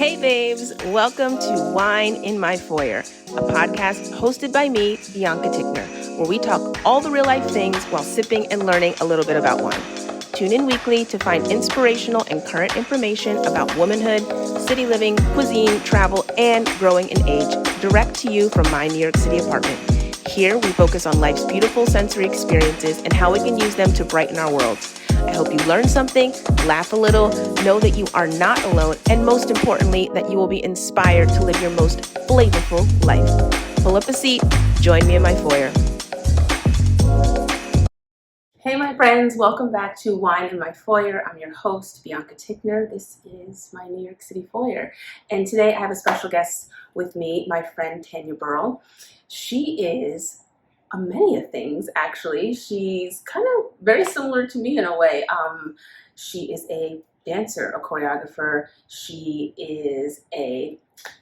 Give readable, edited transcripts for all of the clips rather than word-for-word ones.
Hey babes, welcome to Wine in My Foyer, a podcast hosted by me, Bianca, where we talk all the real life things while sipping and learning a little bit about wine. Tune in weekly to find inspirational and current information about womanhood, city living, cuisine, travel, and growing in age, direct to you from my New York City apartment. Here we focus on life's beautiful sensory experiences and how we can use them to brighten our worlds. I hope you learn something, laugh a little, know that you are not alone, and most importantly, that you will be inspired to live your most flavorful life. Pull up a seat, join me in my foyer. Hey my friends, welcome back to Wine in My Foyer. I'm your host, Bianca Tickner. This is my New York City foyer. And today I have a special guest with me, my friend Tanya Birl. She is many of things, actually. She's kind of very similar to me in a way. She is a dancer, a choreographer. She is a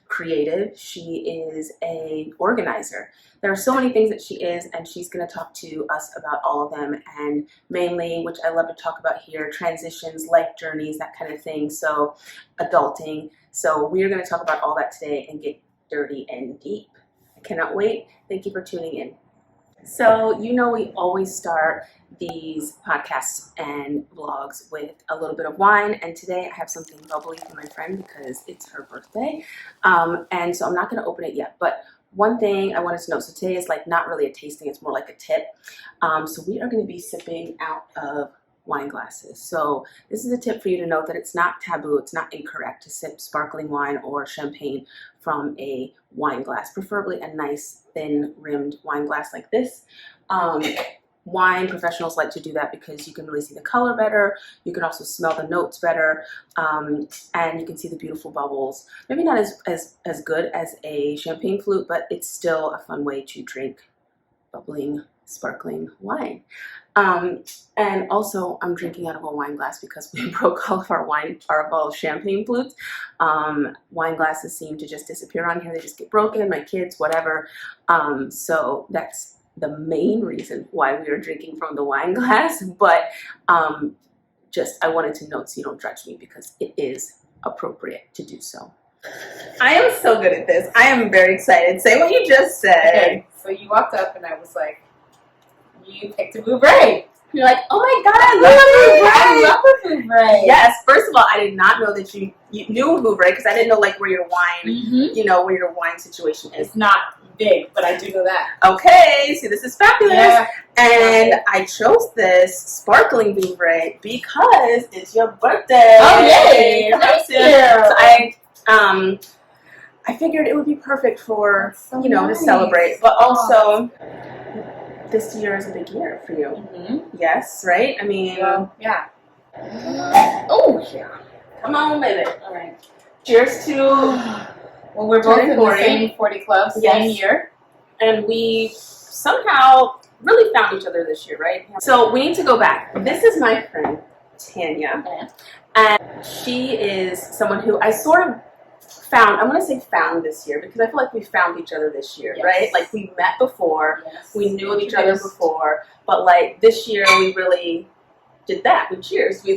creative. She is an organizer. There are so many things that she is, and she's going to talk to us about all of them, and mainly, which I love to talk about here, transitions, life journeys, that kind of thing. So adulting. So we are going to talk about all that today and get dirty and deep. I cannot wait. Thank you for tuning in. So, you know, we always start these podcasts and vlogs with a little bit of wine, and today I have something bubbly for my friend because it's her birthday, and so I'm not going to open it yet, but one thing I wanted to know, so today is like not really a tasting, it's more like a tip. So we are going to be sipping out of wine glasses. So this is a tip for you to note that it's not taboo, it's not incorrect to sip sparkling wine or champagne from a wine glass, preferably a nice thin rimmed wine glass like this. Wine professionals like to do that because you can really see the color better, you can also smell the notes better, and you can see the beautiful bubbles. Maybe not as good as a champagne flute, but it's still a fun way to drink bubbling, sparkling wine. And also I'm drinking out of a wine glass because we broke all of our champagne flutes. Wine glasses seem to just disappear on here. They just get broken, my kids, whatever. So that's the main reason why we are drinking from the wine glass. But just I wanted to note so you don't judge me because it is appropriate to do so. I am so good at this. I am very excited. Say what you just said. Okay, so you walked up and I was like, you picked a Vouvray. You're like, oh my god, I love a Vouvray. Yes, first of all, I did not know that you knew a Vouvray because I didn't know like where your wine, you know, where your wine situation is. It's not big, but I do know that. Okay, so this is fabulous. Yeah. And I chose this sparkling Vouvray because it's your birthday. Oh yay! Thank you. So I figured it would be perfect for, so you know, nice to celebrate, but also this year is a big year for you. Yes, right? I mean, yeah. Oh, yeah. Come on, baby. All right. Cheers to. Well, we're both in the same 40 club, same year. And we somehow really found each other this year, right? So we need to go back. This is my friend, Tanya. Okay. And she is someone who I sort of found, I'm going to say found this year because I feel like we found each other this year, right? Like we met before, we knew of each other before, but like this year we really did that. We cheers. We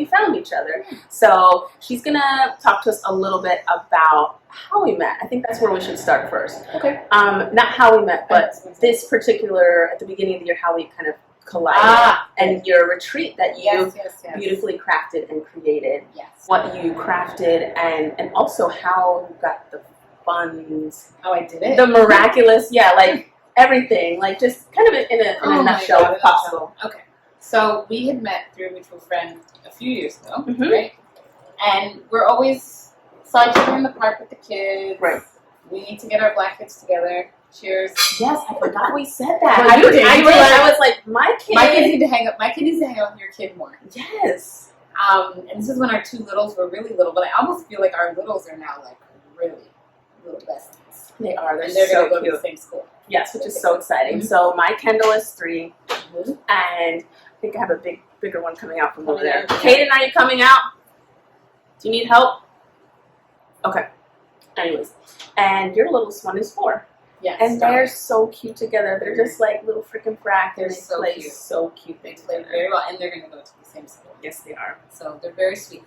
found each other. So she's going to talk to us a little bit about how we met. I think that's where we should start first. Okay. Not how we met, but this particular, at the beginning of the year, how we kind of collided, and your retreat that you beautifully crafted and created. Yes. What you crafted and also how you got the funds. Oh, I did it? The miraculous, like everything. Like just kind of in a nutshell, if possible. Okay. So we had met through a mutual friend a few years ago, right? And we're always saw each other in the park with the kids. Right. We need to get our black kids together. Cheers. Yes, I forgot we said that. Well, you did. I was like, my kid needs to hang up. My kid needs to hang out with your kid more. Yes. And this is when our two littles were really little, but I almost feel like our littles are now like really little besties. They are. They're so going to go to the same school. Yes, which is so exciting. So my Kendall is 3, and I think I have a bigger one coming out from over there. Kaden, are you coming out? Do you need help? Okay. Anyways, and your littlest one is 4. Yes, and they're so cute together. They're just like little freaking frack. They're so cute. So cute. They play very well, and they're going to go to the same school. Yes, they are. So they're very sweet.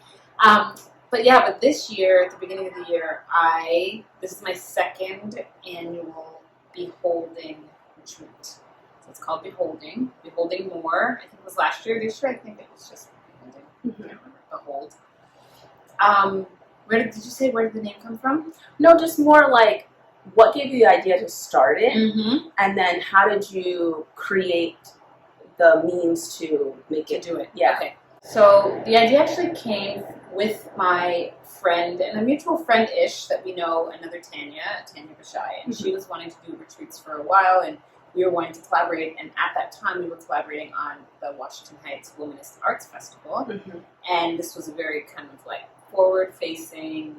but this year, at the beginning of the year, this is my second annual Beholding retreat. So it's called Beholding More. I think it was last year. This year, I think it was just Beholding. I can't remember. Behold. Did you say where did the name come from? No, just more like what gave you the idea to start it, and then how did you create the means to make it do it? Yeah. Okay. So the idea actually came with my friend and a mutual friend-ish that we know, another Tanya Birl-Torres, and she was wanting to do retreats for a while, and we were wanting to collaborate. And at that time, we were collaborating on the Washington Heights Womanist Arts Festival, and this was a very kind of like forward-facing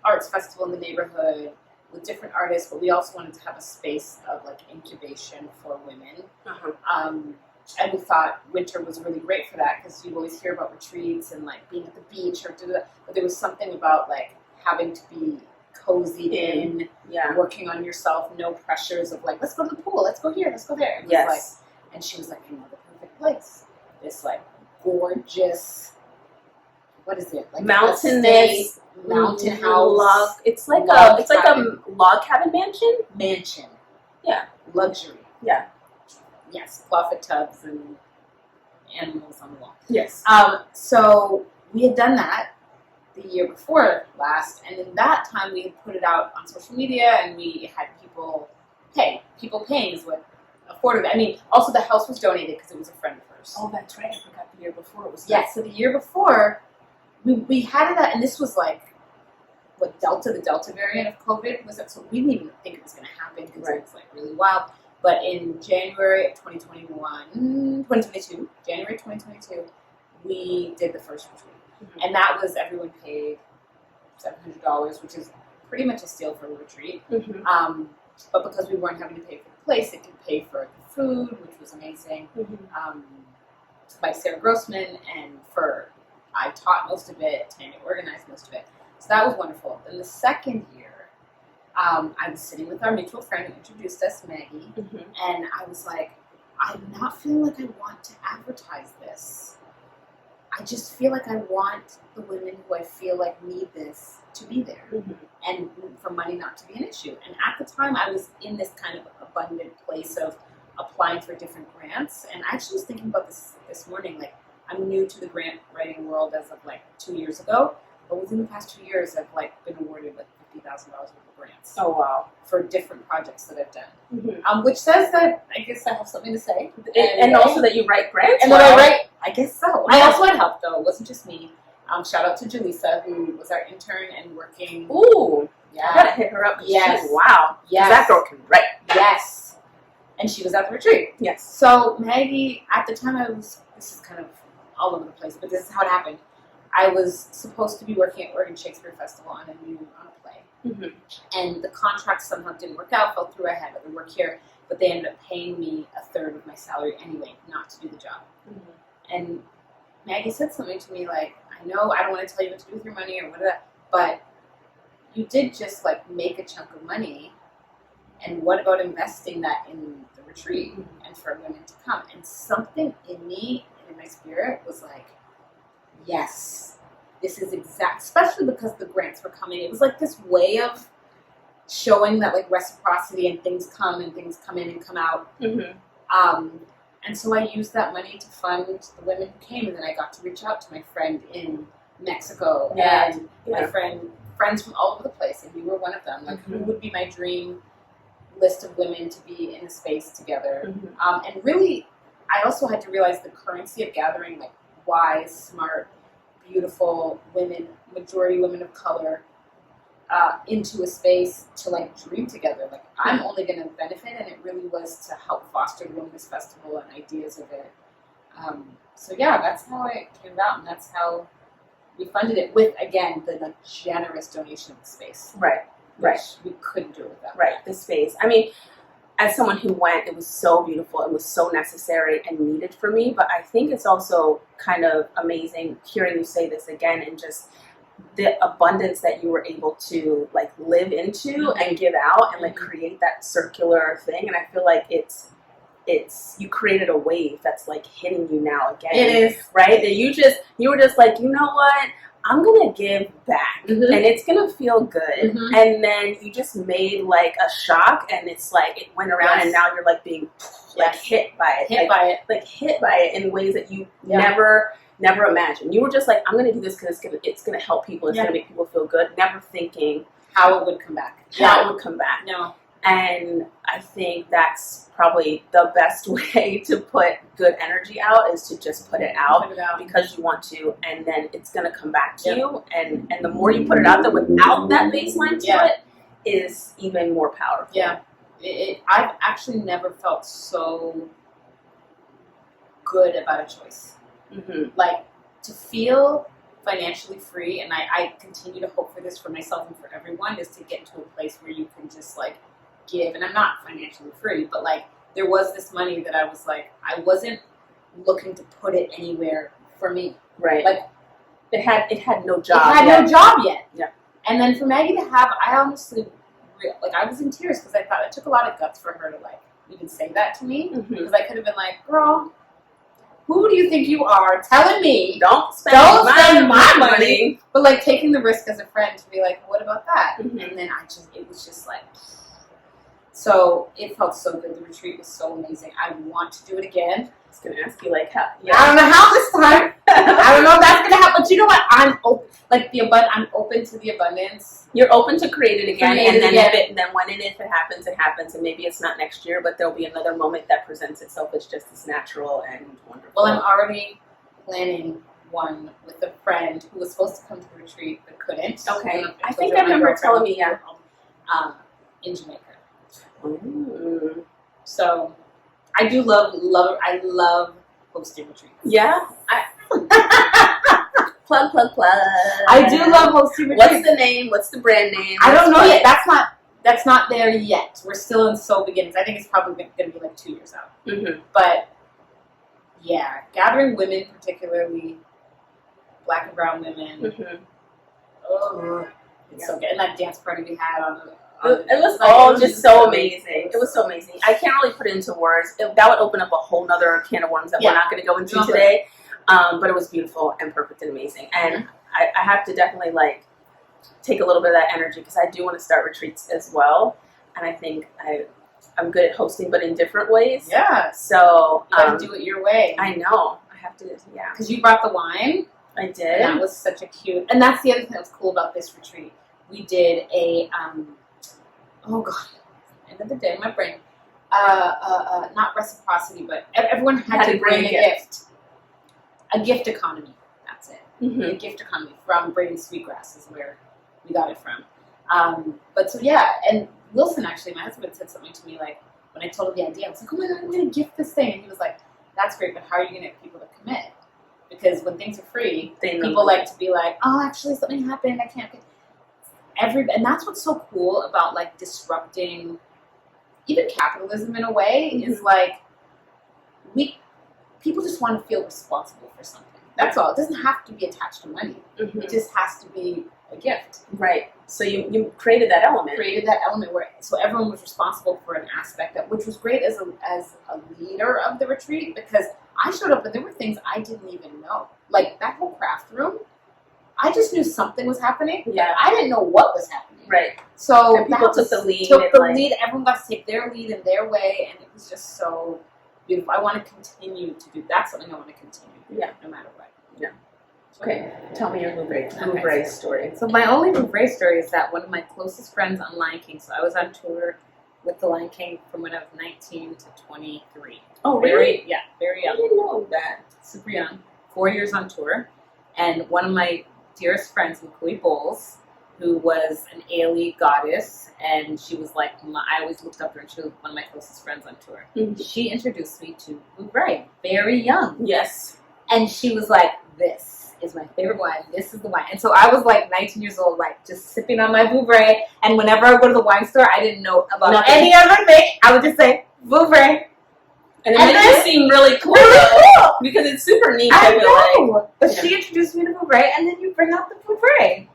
arts festival in the neighborhood with different artists, but we also wanted to have a space of like incubation for women. And we thought winter was really great for that because you always hear about retreats and like being at the beach but there was something about like having to be cozied in, working on yourself, no pressures of like, let's go to the pool, let's go here, let's go there. It was like, and she was like, I know the perfect place. This like gorgeous, what is it? Like mountain house. It's like a log cabin mansion. Yeah. Luxury. Yeah. Yes, clawfoot tubs and animals on the wall. Yes. So we had done that the year before last, and in that time we had put it out on social media, and we had people pay. People paying is what afforded it. I mean, also the house was donated because it was a friend of hers. Oh, that's right. I forgot the year before it was. Yeah. So the year before, we had it at, and this was like what the Delta variant of COVID was. So we didn't even think it was going to happen because it was like really wild. But in January of 2022, we did the first retreat. And that was, everyone paid $700, which is pretty much a steal for a retreat. But because we weren't having to pay for the place, it could pay for the food, which was amazing, by Sarah Grossman. And I taught most of it, Tanya organized most of it. So that was wonderful. Then the second year, I was sitting with our mutual friend who introduced us, Maggie, and I was like, I'm not feeling like I want to advertise this. I just feel like I want the women who I feel like need this to be there, and for money not to be an issue. And at the time, I was in this kind of abundant place of applying for different grants, and I actually was thinking about this morning, like, I'm new to the grant writing world as of like 2 years ago, but within the past 2 years, I've like been awarded like $50,000 worth of grants. Oh wow! For different projects that I've done, which says that I guess I have something to say, and also that you write grants. And that I write, I guess so. I also had help though; it wasn't just me. Shout out to Jaleesa, who was our intern and working. Ooh, yeah, I gotta hit her up. Yes, wow, yes, that girl can write. Yes, and she was at the retreat. Yes. So Maggie, at the time, this is kind of all over the place, but this is how it happened. I was supposed to be working at Oregon Shakespeare Festival on a play. And the contract somehow didn't work out, fell through. I had other work here, but they ended up paying me a third of my salary anyway, not to do the job. And Maggie said something to me like, I know I don't want to tell you what to do with your money or whatever, but you did just like make a chunk of money, and what about investing that in the retreat and for women to come? And something in me and in my spirit was like, yes, this is especially because the grants were coming. It was like this way of showing that like reciprocity, and things come in and come out. And so I used that money to fund the women who came, and then I got to reach out to my friend in Mexico and my friends from all over the place, and you were one of them. Like, who would be my dream list of women to be in a space together? And really, I also had to realize the currency of gathering like wise, smart, beautiful women, majority women of color, into a space to like dream together. Like, I'm only going to benefit, and it really was to help foster the Women's Festival and ideas of it. So yeah, that's how it came about, and that's how we funded it with, again, the generous donation of the space. Right. We couldn't do it without. Right, the space. I mean, as someone who went, it was so beautiful. It was so necessary and needed for me. But I think it's also kind of amazing hearing you say this again, and just the abundance that you were able to like live into and give out and like create that circular thing. And I feel like it's you created a wave that's like hitting you now again. It is. Right? That you were just like, you know what? I'm gonna give back, and it's gonna feel good. And then you just made like a shock, and it's like it went around, and now you're like being like hit by it, hit by it in ways that you never imagined. You were just like, I'm gonna do this because it's gonna help people. It's gonna make people feel good. Never thinking how it would come back. How it would come back. No. And I think that's probably the best way to put good energy out is to just put it out because you want to, and then it's going to come back to you. And the more you put it out there without that baseline to it is even more powerful. Yeah. I've actually never felt so good about a choice. Like, to feel financially free, and I continue to hope for this for myself and for everyone, is to get to a place where you can just like give. And I'm not financially free, but like there was this money that I was like, I wasn't looking to put it anywhere for me. Right. Like it had no job. It had no job yet. Yeah. And then for Maggie to have, I honestly, like, I was in tears because I thought it took a lot of guts for her to like even say that to me, because I could have been like, girl, who do you think you are telling me don't spend my money? But like taking the risk as a friend to be like, what about that? And then it was just like, so it felt so good. The retreat was so amazing. I want to do it again. I was going to ask you like how. I don't know how this time. I don't know if that's going to happen. But you know what? I'm open. Like I'm open to the abundance. You're open to create it again, and then when and if it happens, and maybe it's not next year, but there'll be another moment that presents itself as just as natural and wonderful. Well, I'm already planning one with a friend who was supposed to come to the retreat but couldn't. Okay, I think I remember telling me in Jamaica. Ooh. So I do love hosting retreats. Yeah. Plug. I do love hosting retreats. What's the name? What's the brand name? I don't know yet. That's not there yet. We're still in so beginnings. I think it's probably going to be like 2 years out. But yeah, gathering women, particularly Black and brown women. Oh, it's so good. And that dance party we had it was all just so amazing. It was so amazing. I can't really put it into words. That would open up a whole nother can of worms that we're not going to go into today. But it was beautiful and perfect and amazing. And I have to definitely like take a little bit of that energy because I do want to start retreats as well. And I think I'm good at hosting, but in different ways. Yeah. So you got to do it your way. I know. I have to. Yeah. Because you brought the wine. I did. And that was such a cute. And that's the other thing that was cool about this retreat. We did a oh god, end of the day, my brain. Not reciprocity, but everyone had to bring a gift. A gift economy. That's it. A gift economy from Braden Sweetgrass is where we got it from. But so yeah, and Wilson actually, my husband said something to me like when I told him the idea. I was like, oh my god, I'm gonna gift this thing, and he was like, that's great, but how are you gonna get people to commit? Because when things are free, people like to be like, oh, actually something happened, I can't. And that's what's so cool about like disrupting even capitalism in a way is like people just want to feel responsible for something. That's all. It doesn't have to be attached to money. It just has to be a gift. Right. So you created that element. Where so everyone was responsible for an aspect of, which was great as a leader of the retreat, because I showed up and there were things I didn't even know. Like that whole craft room, I just knew something was happening. Yeah. I didn't know what was happening. Right. So people took the lead. Everyone got to take their lead in their way, and it was just so beautiful. I want to continue to do. That's something I want to continue. Yeah. No matter what. Yeah. Okay. Tell me your Vouvray story. So my only Vouvray story is that one of my closest friends on Lion King. So I was on tour with the Lion King from when I was 19 to 23. Oh, really? Very young. I didn't know that. Super young. 4 years on tour, and one of my dearest friends, McCoy Bowles, who was an Ailey goddess, and she was like, I always looked up to her, and she was one of my closest friends on tour. She introduced me to Vouvray, very young. Yes. And she was like, this is my favorite wine, this is the wine. And so I was like 19 years old, like just sipping on my Vouvray, and whenever I would go to the wine store, I didn't know about any other thing. I would just say, Vouvray. And it makes you seem really cool. Because it's super neat. I know. But she introduced me to Vouvray, and then you bring out the Vouvray.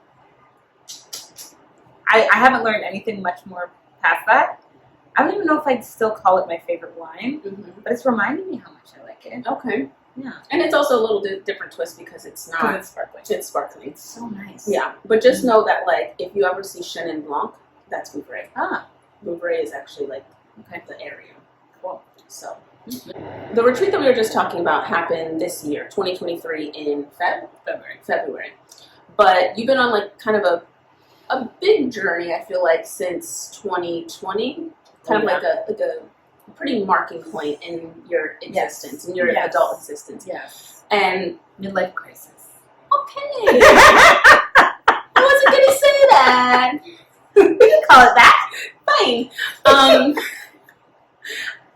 I haven't learned anything much more past that. I don't even know if I'd still call it my favorite wine, but it's reminding me how much I like it. Okay. Yeah. And it's also a little different twist because it's not. It's sparkling. It's sparkling. It's so nice. Yeah. But just know that, like, if you ever see Chenin Blanc, that's Vouvray. Ah. Vouvray is actually, like, the area. Cool. So, the retreat that we were just talking about happened this year, 2023, in February. But you've been on, like, kind of a big journey, I feel like, since 2020. Kind of like a pretty marking point in your existence, in your adult existence. Yes. And midlife crisis. Okay. I wasn't going to say that. We can call it that. Fine.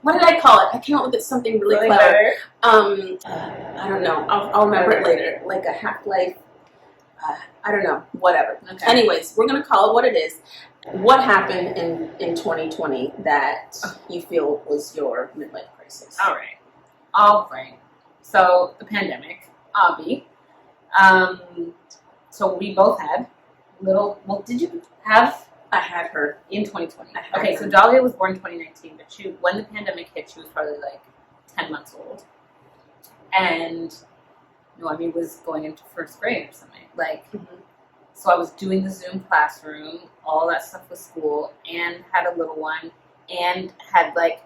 What did I call it? I came up with something really clever. I don't know. I'll remember it later. Like a half-life. I don't know. Whatever. Okay. Anyways, we're going to call it what it is. What happened in 2020 that you feel was your midlife crisis? All right. So the pandemic, Abby. So we both had little. Well, did you have? I had her in 2020. Okay, so Dahlia was born in 2019, but when the pandemic hit, she was probably like 10 months old, and Noemi was going into first grade or something. Like. Mm-hmm. So I was doing the Zoom classroom, all that stuff with school, and had a little one, and had, like,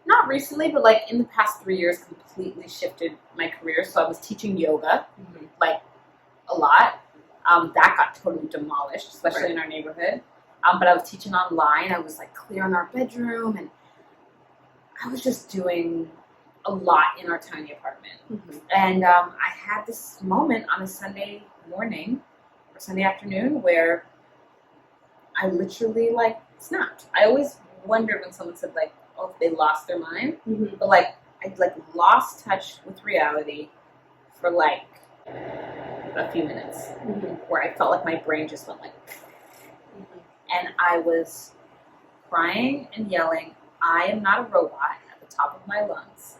not recently, but, like, in the past 3 years, completely shifted my career. So I was teaching yoga, like, a lot. That got totally demolished, especially in our neighborhood. But I was teaching online. I was, like, clearing our bedroom, and I was just doing a lot in our tiny apartment. Mm-hmm. And I had this moment on a Sunday morning, Sunday afternoon, where I literally, like, snapped. I always wondered when someone said, like, oh, if they lost their mind. Mm-hmm. But, like, I, like, lost touch with reality for, like, a few minutes. Mm-hmm. Where I felt like my brain just went, like, and I was crying and yelling, I am not a robot, at the top of my lungs.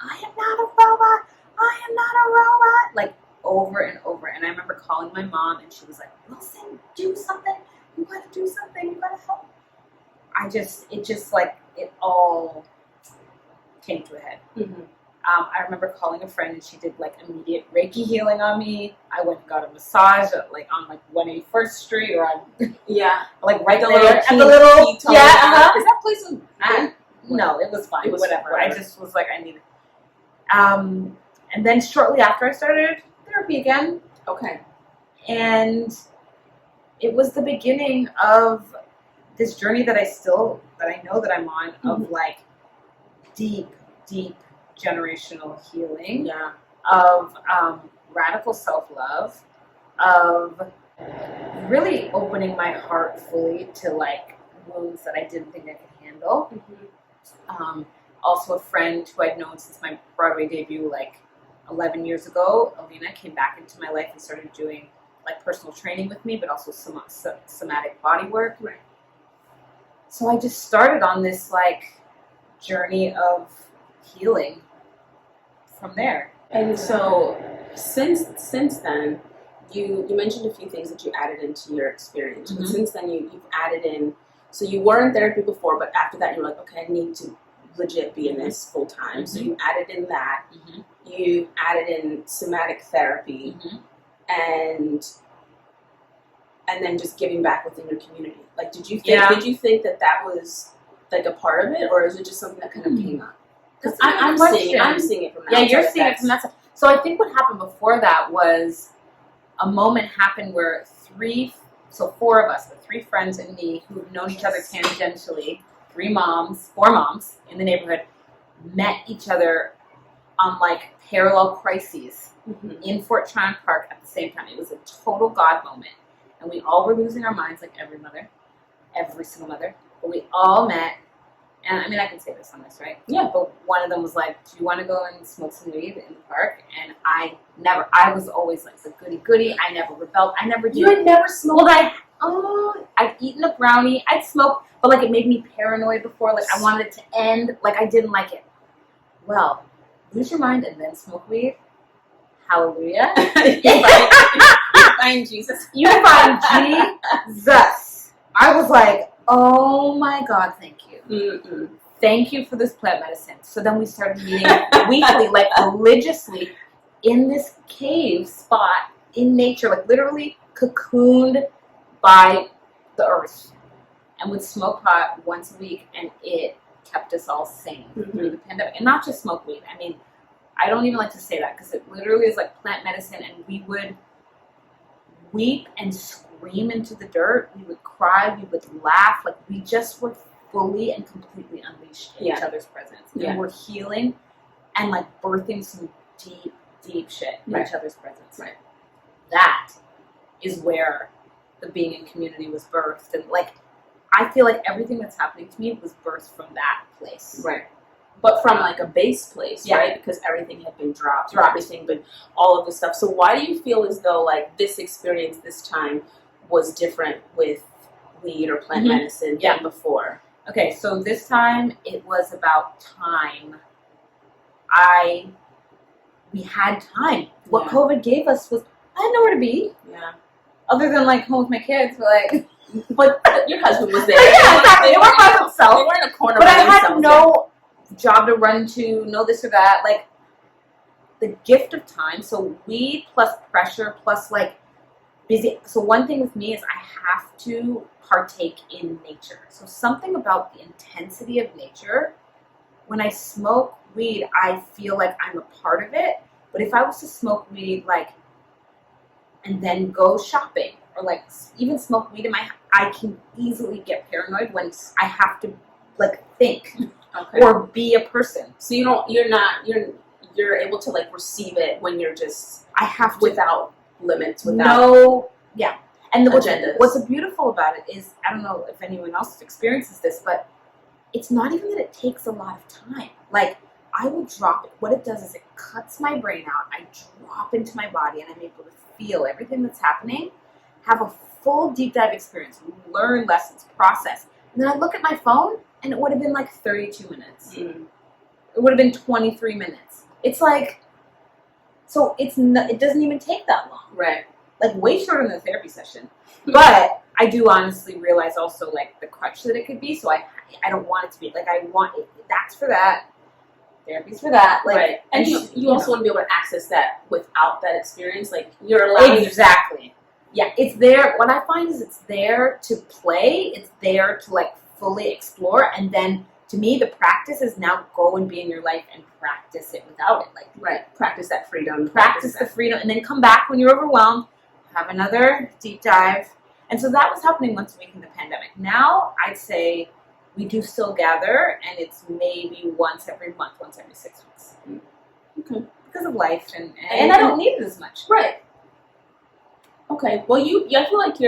I am not a robot. I am not a robot. Like, over and over. And I remember calling my mom, and she was like, Wilson, do something. You gotta do something. You gotta help. It all came to a head. Mm-hmm. I remember calling a friend, and she did, like, immediate Reiki healing on me. I went and got a massage at, like, on, like, 181st Street, or on, like, right there at the little, Is that place no, it was fine. It was whatever. I just was like, I needed. And then shortly after, I started therapy again. Okay. And it was the beginning of this journey that I know that I'm on, of, like, deep generational healing. Yeah. Of radical self-love, of really opening my heart fully to, like, wounds that I didn't think I could handle. Mm-hmm. Also a friend who I'd known since my Broadway debut, like, 11 years ago, Alina, came back into my life and started doing, like, personal training with me, but also somatic body work. Right. So I just started on this, like, journey of healing from there. And so since then, you mentioned a few things that you added into your experience. Mm-hmm. But since then, you've added in, so you were in therapy before, but after that, you're like, okay, I need to legit be in this full time. Mm-hmm. So you added in that. Mm-hmm. You added in somatic therapy, and then just giving back within your community. Like, did you think that was, like, a part of it, or is it just something that kind of came up? Because I'm seeing it from that. Yeah, you're seeing it from that side. So I think what happened before that was a moment happened where four of us, the three friends and me, who've known each other tangentially, four moms in the neighborhood, met each other on, like, parallel crises in Fort Tryon Park at the same time. It was a total God moment. And we all were losing our minds, like every single mother. But we all met, and I mean, I can say this on this, right? Yeah. But one of them was like, do you want to go and smoke some weed in the park? And I was always, like, the goody-goody. I never rebelled. I never did. You had never smoked? Well, I'd eaten a brownie. I'd smoked, but, like, it made me paranoid before. Like, I wanted it to end. Like, I didn't like it. Well, lose your mind and then smoke weed. Hallelujah. You find Jesus. You find Jesus. I was like, oh my God, thank you. Mm-mm. Thank you for this plant medicine. So then we started meeting weekly, like religiously, in this cave spot in nature, like literally cocooned by the earth, and would smoke pot once a week, and it kept us all sane through the pandemic. And not just smoke weed. I mean, I don't even like to say that because it literally is like plant medicine, and we would weep and scream into the dirt. We would cry. We would laugh. Like we just were fully and completely unleashed in each other's presence. And we're healing and like birthing some deep, deep shit in each other's presence. Right. That is where the being in community was birthed. And like, I feel like everything that's happening to me was birthed from that place. Right. But from like a base place, right? Because everything had been dropped. Everything, but all of this stuff. So why do you feel as though like this experience this time was different with weed or plant medicine than before? Okay, so this time it was about time. We had time. What COVID gave us was, I had nowhere to be. Yeah. Other than like home with my kids, but your husband was there. Yeah, exactly. They weren't by themselves. They weren't in a corner. But I had no job to run to, no this or that. Like the gift of time. So weed plus pressure plus like busy. So one thing with me is I have to partake in nature. So something about the intensity of nature. When I smoke weed, I feel like I'm a part of it. But if I was to smoke weed, like, and then go shopping or like even smoke weed in my, I can easily get paranoid when I have to like think or be a person. So you're able to like receive it when you're just, I have to, without limits, without And agendas. What's beautiful about it is, I don't know if anyone else experiences this, but it's not even that it takes a lot of time. Like, I will drop it. What it does is it cuts my brain out. I drop into my body, and I'm able to feel everything that's happening, have a full deep dive experience, learn lessons, process. And then I look at my phone, and it would have been like 32 minutes. It would have been 23 minutes. It's like, so it doesn't even take that long. Right. Like way shorter than a therapy session. But I do honestly realize also like the crutch that it could be. So I don't want it to be like, I want it. That's for that. Therapy's for that. Like, right. And you also want to be able to access that without that experience. Like you're allowed. Exactly. Yeah. It's there. What I find is it's there to play. It's there to like fully explore. And then to me, the practice is now go and be in your life and practice it without it. Like practice that freedom. Practice the freedom. And then come back when you're overwhelmed. Have another deep dive. And so that was happening once a week in the pandemic. Now, I'd say we do still gather, and it's maybe once every month, once every 6 weeks. Okay. Because of life, and I don't need it as much. Right. Okay. Well, I feel like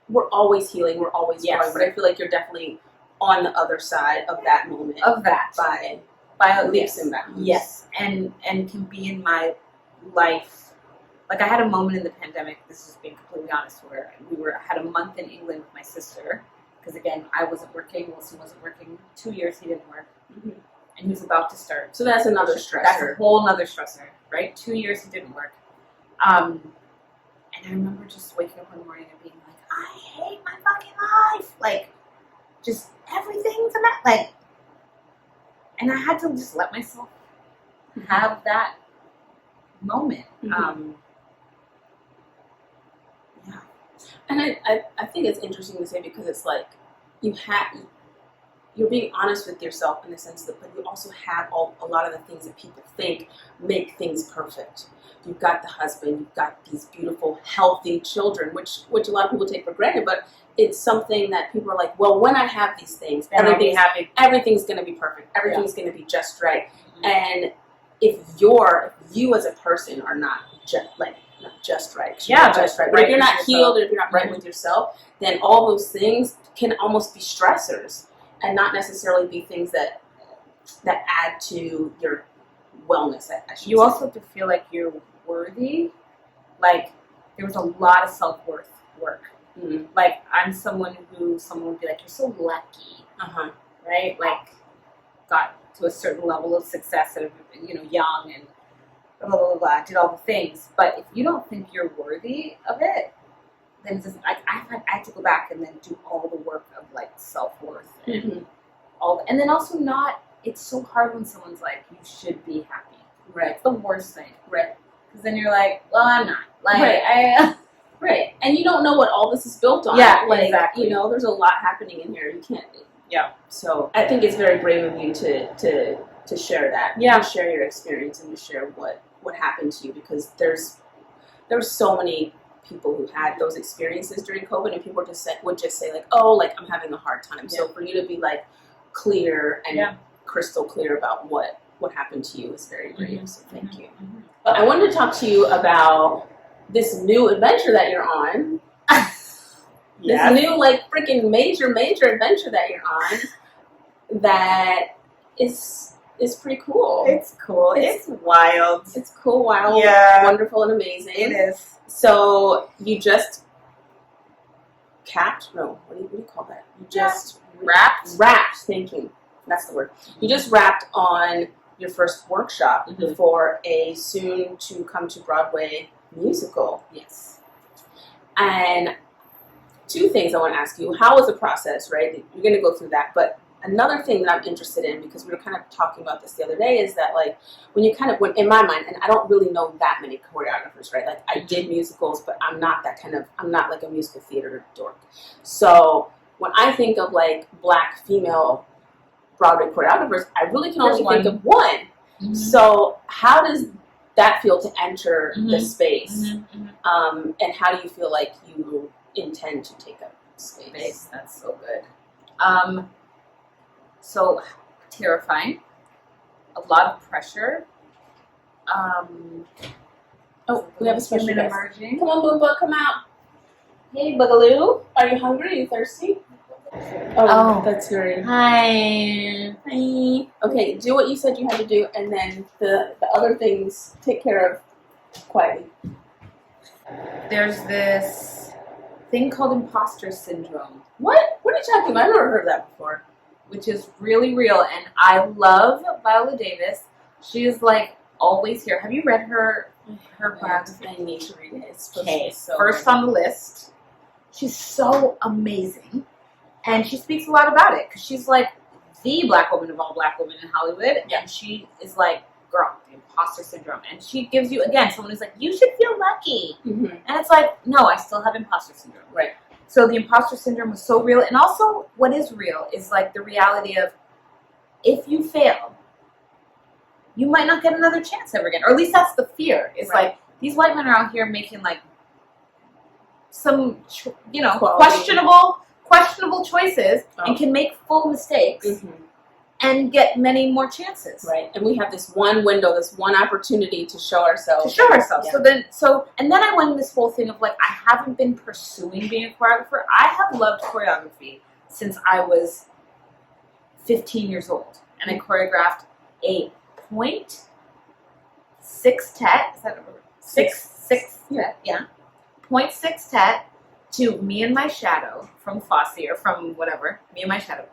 we're always healing, we're always growing, but I feel like you're definitely on the other side of that moment. Of that. By leaps and bounds. Yes. And can be in my life. Like I had a moment in the pandemic, this is being completely honest, where had a month in England with my sister, because again, I wasn't working, Wilson wasn't working, 2 years he didn't work, and he was about to start. So that's another stressor. That's a whole nother stressor, right? 2 years he didn't work. And I remember just waking up one morning and being like, I hate my fucking life. Like, just everything's a mess. Like, and I had to just let myself have that moment. And I think it's interesting to say because it's like you're being honest with yourself in the sense that, but you also have a lot of the things that people think make things perfect. You've got the husband, you've got these beautiful, healthy children, which a lot of people take for granted, but it's something that people are like, well, when I have these things, everything's going to be perfect. Everything's going to be just right. And if you as a person are not just right. Just right. But if you're not healed or if you're not right with yourself, then all those things can almost be stressors and not necessarily be things that add to your wellness. You also have to feel like you're worthy. Like there was a lot of self-worth work. Like I'm someone who someone would be like, you're so lucky, right? Like got to a certain level of success at young and blah, blah, blah, did all the things. But if you don't think you're worthy of it, then it's just, I had to go back and then do all the work of like self-worth and then also not. It's so hard when someone's like, "You should be happy." Right. It's the worst thing. Right. Because then you're like, "Well, I'm not." Like, Right. Right. And you don't know what all this is built on. Yeah, like, exactly. You know, there's a lot happening in here. You can't. Yeah. So I think it's very brave of you to share that. Yeah. To share your experience and to share what happened to you, because there were so many people who had those experiences during COVID, and people would just say like, oh, like I'm having a hard time. So for you to be like clear and crystal clear about what happened to you is very brave. So thank you. But I wanted to talk to you about this new adventure that you're on. This new like freaking major adventure that you're on that is pretty cool. It's cool. It's wild. It's cool, wild, wonderful, and amazing. It is. So you just capped? No, what do you call that? You just wrapped. Thank you. That's the word. You just wrapped on your first workshop for a soon to come to Broadway musical. Yes. And two things I want to ask you. How was the process, right? You're going to go through that. But another thing that I'm interested in, because we were kind of talking about this the other day, is that like when you kind of, in my mind, and I don't really know that many choreographers, right? Like I did musicals, but I'm not like a musical theater dork. So when I think of like Black female Broadway choreographers, I really can only think of one. So how does that feel to enter the space? And how do you feel like you intend to take up space? That's so good. So terrifying. A lot of pressure. Oh, we have a special guest. Emerging. Come on, Boomba, come out. Hey, Boogaloo. Are you hungry? Are you thirsty? Oh, that's very... Hi. Hi. Okay, do what you said you had to do, and then the other things take care of quietly. There's this thing called Imposter Syndrome. What? What are you talking about? I've never heard of that before. Which is really real, and I love Viola Davis. She is like always here. Have you read her biography? I need to read it. Okay, so first on the list. She's so amazing, and she speaks a lot about it because she's like the Black woman of all Black women in Hollywood, and she is like, girl, the imposter syndrome, and she gives you again someone who's like, you should feel lucky, and it's like, no, I still have imposter syndrome, right? So the imposter syndrome was so real. And also what is real is like the reality of if you fail, you might not get another chance ever again. Or at least that's the fear. It's like these white men are out here making like some, questionable choices and can make full mistakes and get many more chances. Right. And we have this one window, this one opportunity to show ourselves. Yeah. So then I went in this whole thing of like, I haven't been pursuing being a choreographer. I have loved choreography since I was 15 years old. And I choreographed a 0.6 tet. Is that a word? Six. Yeah. 0.6 tet to Me and My Shadow from Fosse or from whatever. Me and My Shadow.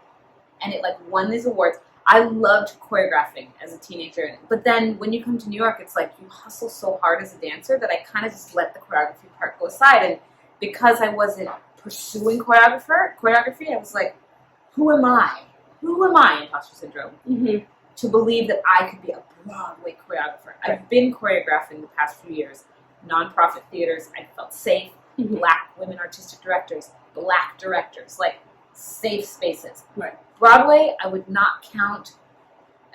And it like won these awards. I loved choreographing as a teenager. But then when you come to New York, it's like you hustle so hard as a dancer that I kind of just let the choreography part go aside. And because I wasn't pursuing choreography, I was like, who am I? Imposter syndrome. To believe that I could be a Broadway choreographer. I've been choreographing the past few years. Nonprofit theaters. I felt safe. Black women artistic directors. Black directors. Like safe spaces. Right. Broadway, I would not count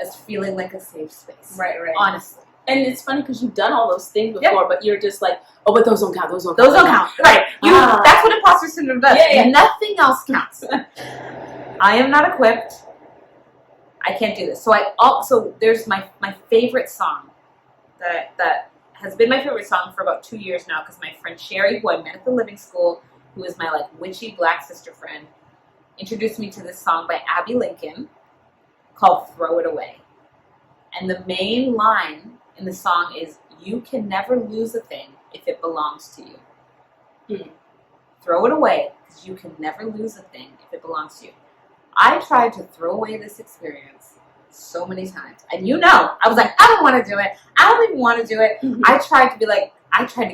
as feeling like a safe space. Right. Honestly. And it's funny because you've done all those things before, but you're just like, oh, but those don't count. Those don't count. Right. That's what imposter syndrome does. Yeah. Nothing else counts. I am not equipped. I can't do this. So there's my favorite song that has been my favorite song for about 2 years now because my friend Sherry, who I met at the Living School, who is my like witchy Black sister friend, introduced me to this song by Abby Lincoln called Throw It Away. And the main line in the song is, you can never lose a thing if it belongs to you. Throw it away because you can never lose a thing if it belongs to you. I tried to throw away this experience so many times. And I was like, I don't want to do it. I don't even want to do it. I tried to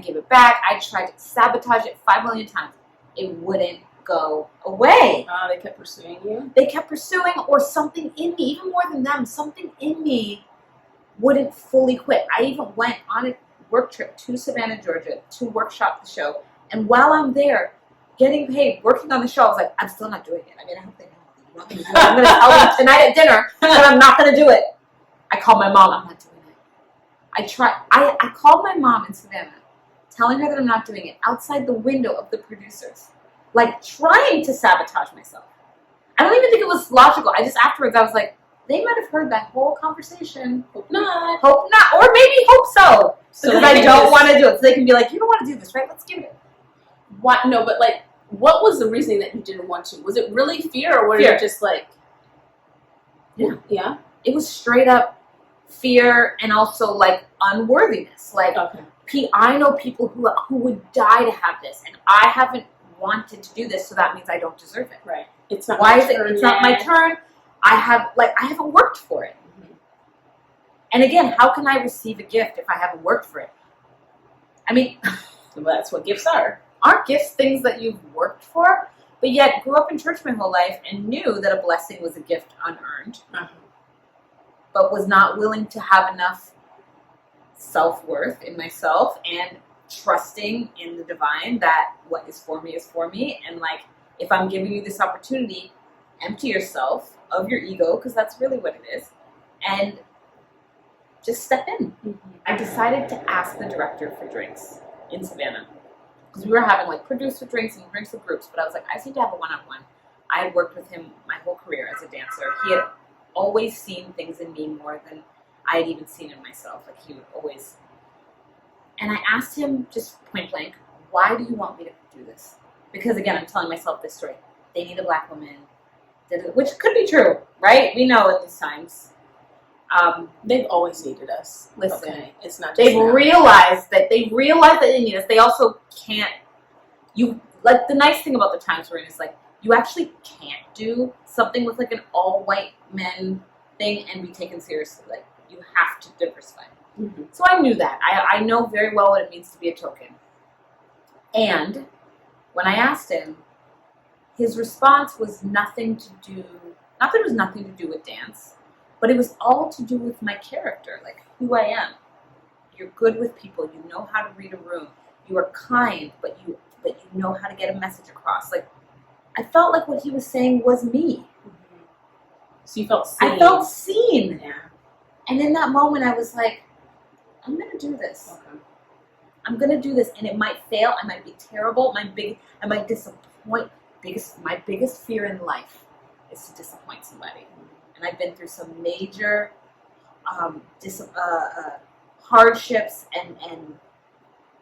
give it back. I tried to sabotage it 5 million times. It wouldn't go away. They kept pursuing you? They kept pursuing, or something in me, even more than them, something in me wouldn't fully quit. I even went on a work trip to Savannah, Georgia to workshop the show. And while I'm there, getting paid, working on the show, I was like, I'm still not doing it. I mean, I hope they know I'm not going to do it. I'm going to tell them tonight at dinner that I'm not going to do it. I called my mom. I'm not doing it. I called my mom in Savannah, telling her that I'm not doing it, outside the window of the producers, like trying to sabotage myself. I don't even think it was logical. I just, afterwards, I was like, they might have heard that whole conversation. Hope not. Hope not. Or maybe hope so. Because I don't want to do it. So they can be like, you don't want to do this, right? Let's give it. What? No, but like, what was the reasoning that you didn't want to? Was it really fear, or were you just like... Yeah. Yeah? It was straight up fear and also, like, unworthiness. Like, I know people who would die to have this, and I haven't wanted to do this, so that means I don't deserve it. Right. It's not Why my is it? turn It's yet. not my turn. I haven't worked for it. Mm-hmm. And again, how can I receive a gift if I haven't worked for it? I mean, Well, that's what gifts are. aren't gifts things that you've worked for? But yet, grew up in church my whole life and knew that a blessing was a gift unearned, but was not willing to have enough self-worth in myself and trusting in the divine that what is for me. And like, if I'm giving you this opportunity, empty yourself of your ego, because that's really what it is, and just step in. I decided to ask the director for drinks in Savannah, because we were having like producer drinks and drinks with groups, but I was like, I just need to have a one-on-one. I had worked with him my whole career as a dancer. He had always seen things in me more than I had even seen in myself. Like, he would always... And I asked him just point blank, why do you want me to do this? Because again, I'm telling myself this story. They need a black woman, which could be true, right? We know at these times. They've always needed us. Listen, okay? It's not just they've now. realized that they need us. They also can't. You like, the nice thing about the times we're in is like, you actually can't do something with like an all white men thing and be taken seriously. Like, you have to diversify. Mm-hmm. So I knew that. I know very well what it means to be a token. And when I asked him, his response was nothing to do, not that it was nothing to do with dance, but it was all to do with my character, like who I am. You're good with people. You know how to read a room. You are kind, but you know how to get a message across. Like, I felt like what he was saying was me. Mm-hmm. So you felt seen. I felt seen. Yeah. And in that moment, I was like, I'm going to do this. Okay. I'm going to do this. And it might fail. I might be terrible. I might disappoint. My biggest fear in life is to disappoint somebody. And I've been through some major hardships and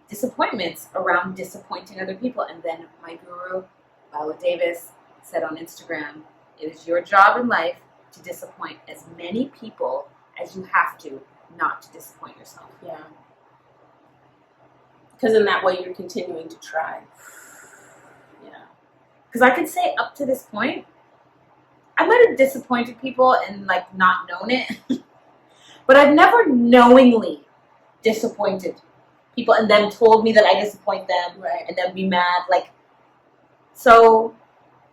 disappointments around disappointing other people. And then my guru, Viola Davis, said on Instagram, it is your job in life to disappoint as many people as you have to, not to disappoint yourself. Yeah. Because in that way, you're continuing to try. Yeah. Because I could say up to this point, I might have disappointed people and like not known it, but I've never knowingly disappointed people and then told me that I disappoint them, Right. and then be mad. Like, so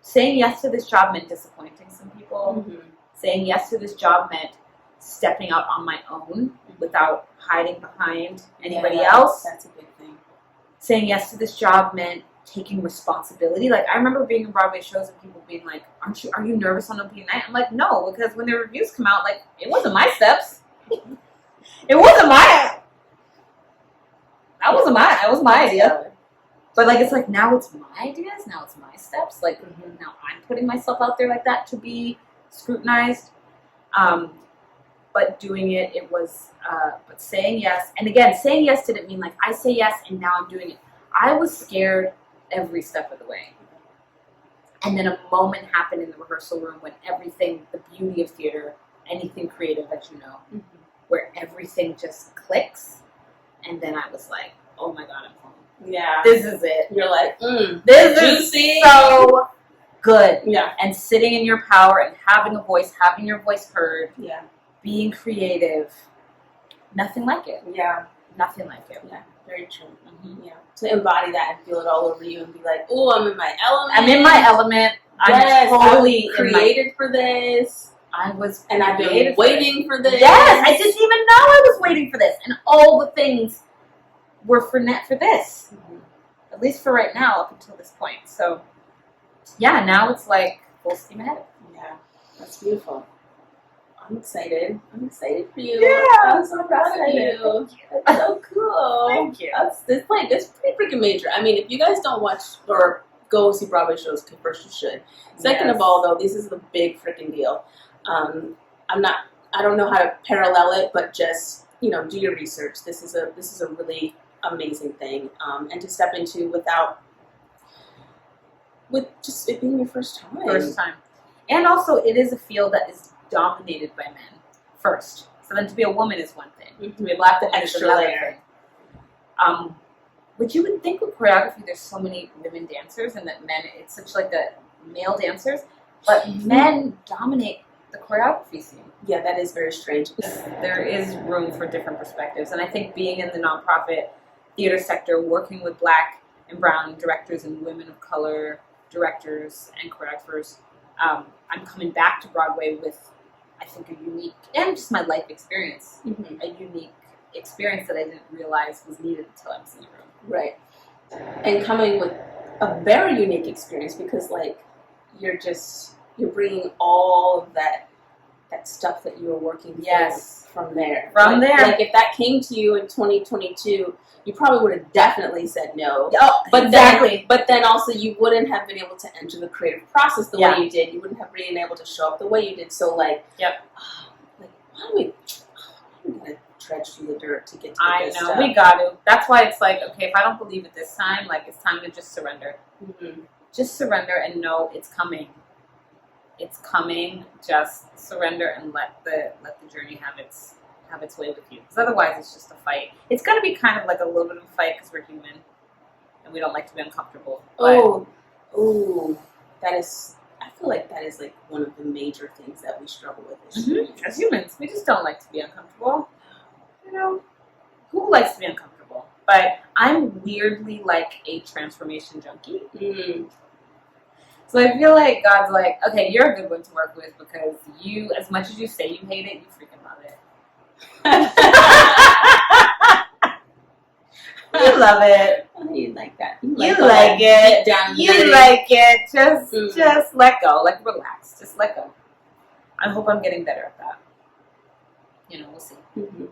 saying yes to this job meant disappointing some people. Mm-hmm. Saying yes to this job meant stepping out on my own without hiding behind anybody else. That's a big thing. Saying yes to this job meant taking responsibility. Like, I remember being in Broadway shows and people being like, are you nervous on opening night? I'm like, no, because when the reviews come out, like, it wasn't my steps. It wasn't my idea. But like, it's like, now it's my ideas, now it's my steps. Like, now I'm putting myself out there like that to be scrutinized. But doing it was, but saying yes. And again, saying yes didn't mean like, I say yes and now I'm doing it. I was scared every step of the way. And then a moment happened in the rehearsal room when everything, the beauty of theater, anything creative that you know, where everything just clicks. And then I was like, oh my God, I'm home. Yeah. This is it. You're like, this juicy. is so good. Yeah. And sitting in your power and having a voice, having your voice heard, Yeah. being creative, nothing like it. Yeah. Nothing like it. Yeah. Very true. Mm-hmm. Yeah. To embody that and feel it all over you and be like, oh, I'm in my element. I'm in my element. Yes, I'm totally created for this. I've been waiting for this. Yes, I didn't even know I was waiting for this. And all the things were for this. Mm-hmm. At least for right now, up until this point. So, yeah, now it's like full steam ahead. Yeah, that's beautiful. I'm excited. I'm excited for you. Yeah, I'm so proud of you. That's so cool. Thank you. It's pretty freaking major. I mean, if you guys don't watch or go see Broadway shows, first you should. Second of all, though, this is a big freaking deal. I don't know how to parallel it, but just, do your research. This is a really amazing thing. And to step into with just it being your first time. First time. And also, it is a field that is dominated by men first. So then to be a woman is one thing. Mm-hmm. To be a black woman is Extra another layer. thing. But you would think with choreography there's so many women dancers and that men, it's such like a male dancers, but men dominate the choreography scene. Yeah, that is very strange. There is room for different perspectives. And I think being in the nonprofit theater sector, working with black and brown directors and women of color directors and choreographers, I'm coming back to Broadway with, I think, a unique, and just my life experience, a unique experience that I didn't realize was needed until I was in the room. Right. And coming with a very unique experience because, you're bringing all of that stuff that you were working through from there. Like, if that came to you in 2022, you probably would have definitely said no. Oh, but exactly. Then also you wouldn't have been able to enter the creative process the way you did. You wouldn't have been able to show up the way you did. So why do we gotta trudge through the dirt to get to the good stuff? We got to. That's why it's like, okay, if I don't believe it this time, it's time to just surrender. Mm-hmm. Just surrender and know it's coming. It's coming. Just surrender and let the journey have its way with you. Because otherwise, it's just a fight. It's gonna be kind of like a little bit of a fight because we're human and we don't like to be uncomfortable. That is. I feel like that is one of the major things that we struggle with as humans. We just don't like to be uncomfortable. Who likes to be uncomfortable? But I'm weirdly like a transformation junkie. So I feel like God's like, okay, you're a good one to work with because you, as much as you say you hate it, you freaking love it. You love it. You like that. You like it. You like it. Just let go. Relax. Just let go. I hope I'm getting better at that. We'll see. Mm-hmm.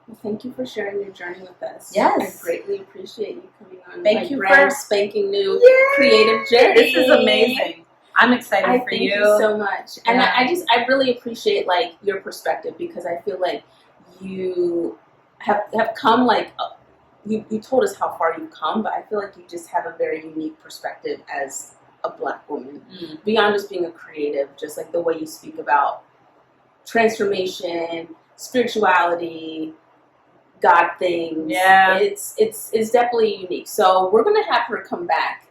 Well, thank you for sharing your journey with us. Yes. I greatly appreciate you coming on. Thank you brand for spanking new creative journey. This is amazing. I'm excited for you. Thank you so much. And I really appreciate your perspective because I feel like you have come you told us how far you've come, but I feel like you just have a very unique perspective as a black woman. Beyond just being a creative, just the way you speak about transformation, spirituality, God things. Yeah. It's definitely unique. So we're gonna have her come back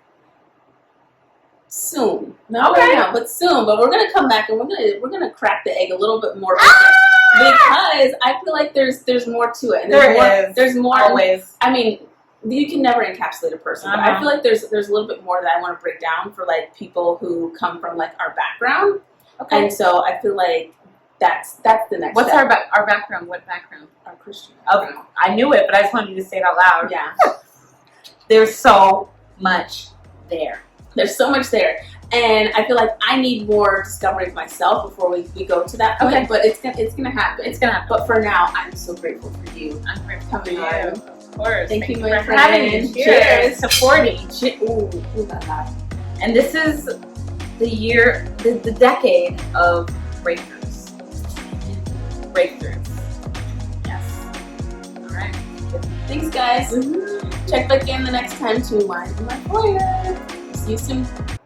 soon. Not right now, but soon. But we're gonna come back and we're gonna crack the egg a little bit more because I feel like there's more to it. And there's more always. I mean, you can never encapsulate a person, but I feel like there's a little bit more that I want to break down for people who come from our background. Okay. And so I feel like that's the next What's step. our background? What background? Our Christian background. Okay. I knew it, but I just wanted you to say it out loud. Yeah. There's so much there. There's so much there. And I feel like I need more discovery of myself before we go to that point. Okay. But it's gonna happen. It's gonna happen. But for now, I'm so grateful for you. I'm grateful coming for you. on. Of course. Thank you, my for friend. having me. Cheers. Supporting. Ooh, la la. And this is the decade of breakthroughs. Yes. All right. Thanks, guys. Check back in the next time to Wine in My Foyer. See you soon.